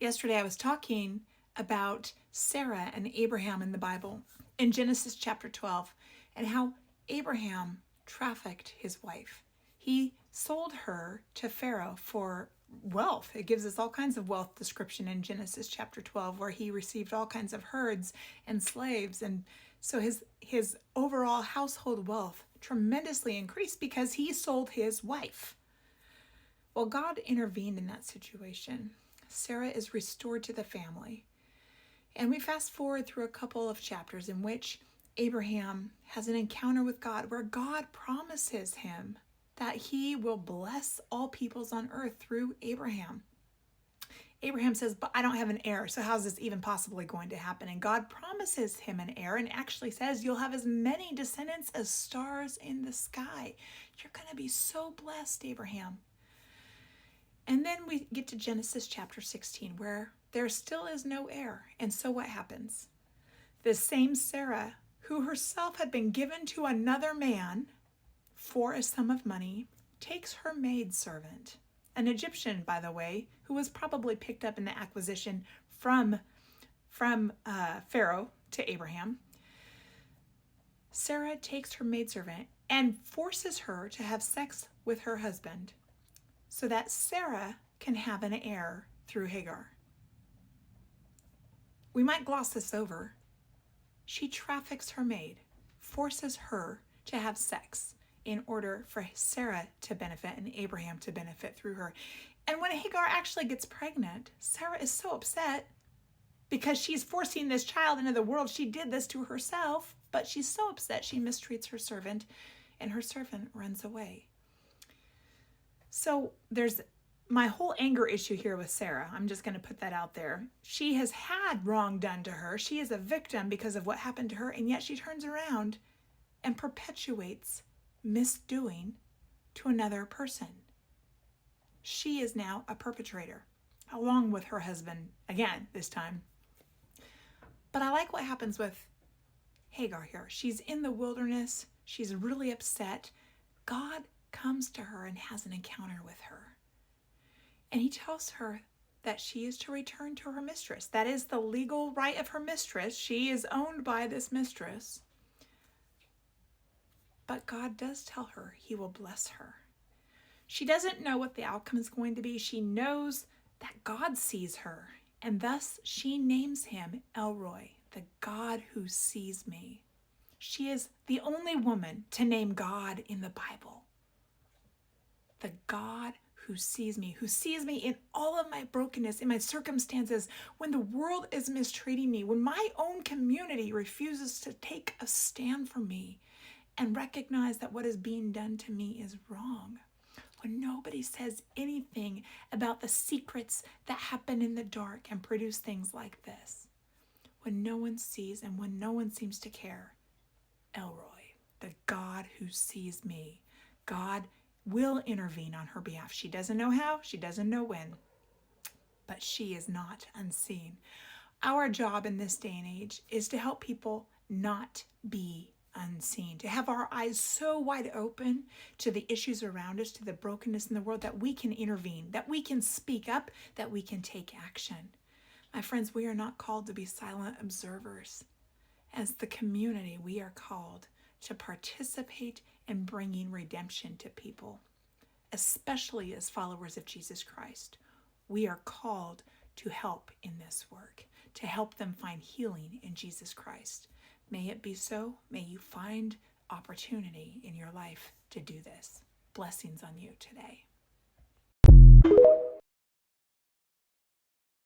Yesterday I was talking about Sarah and Abraham in the Bible in Genesis chapter 12 and how Abraham trafficked his wife. He sold her to Pharaoh for wealth. It gives us all kinds of wealth description in Genesis chapter 12 where he received all kinds of herds and slaves, and so his overall household wealth tremendously increased because he sold his wife. Well, God intervened in that situation. Sarah is restored to the family. And we fast forward through a couple of chapters in which Abraham has an encounter with God where God promises him that he will bless all peoples on earth through Abraham. Abraham says, but I don't have an heir, so how's this even possibly going to happen? And God promises him an heir and actually says, you'll have as many descendants as stars in the sky. You're going to be so blessed, Abraham. And then we get to Genesis chapter 16, where there still is no heir. And so what happens? The same Sarah, who herself had been given to another man for a sum of money, takes her maidservant, an Egyptian, by the way, who was probably picked up in the acquisition from Pharaoh to Abraham. Sarah takes her maidservant and forces her to have sex with her husband so that Sarah can have an heir through Hagar. We might gloss this over. She traffics her maid, forces her to have sex in order for Sarah to benefit and Abraham to benefit through her. And when Hagar actually gets pregnant, Sarah is so upset because she's forcing this child into the world. She did this to herself, but she's so upset she mistreats her servant, and her servant runs away. So there's my whole anger issue here with Sarah. I'm just going to put that out there. She has had wrong done to her. She is a victim because of what happened to her, and yet she turns around and perpetuates misdoing to another person. She is now a perpetrator, along with her husband, again, this time. But I like what happens with Hagar here. She's in the wilderness. She's really upset. God comes to her and has an encounter with her. And he tells her that she is to return to her mistress. That is the legal right of her mistress. She is owned by this mistress. But God does tell her he will bless her. She doesn't know what the outcome is going to be. She knows that God sees her, and thus she names him El Roi, the God who sees me. She is the only woman to name God in the Bible. The God who sees me in all of my brokenness, in my circumstances, when the world is mistreating me, when my own community refuses to take a stand for me and recognize that what is being done to me is wrong. When nobody says anything about the secrets that happen in the dark and produce things like this. When no one sees and when no one seems to care. El Roi, the God who sees me. God will intervene on her behalf. She doesn't know how, she doesn't know when, but she is not unseen. Our job in this day and age is to help people not be unseen, to have our eyes so wide open to the issues around us, to the brokenness in the world, that we can intervene, that we can speak up, that we can take action. My friends, we are not called to be silent observers. As the community, we are called to participate in bringing redemption to people, especially as followers of Jesus Christ. We are called to help in this work, to help them find healing in Jesus Christ. May it be so. May you find opportunity in your life to do this. Blessings on you today.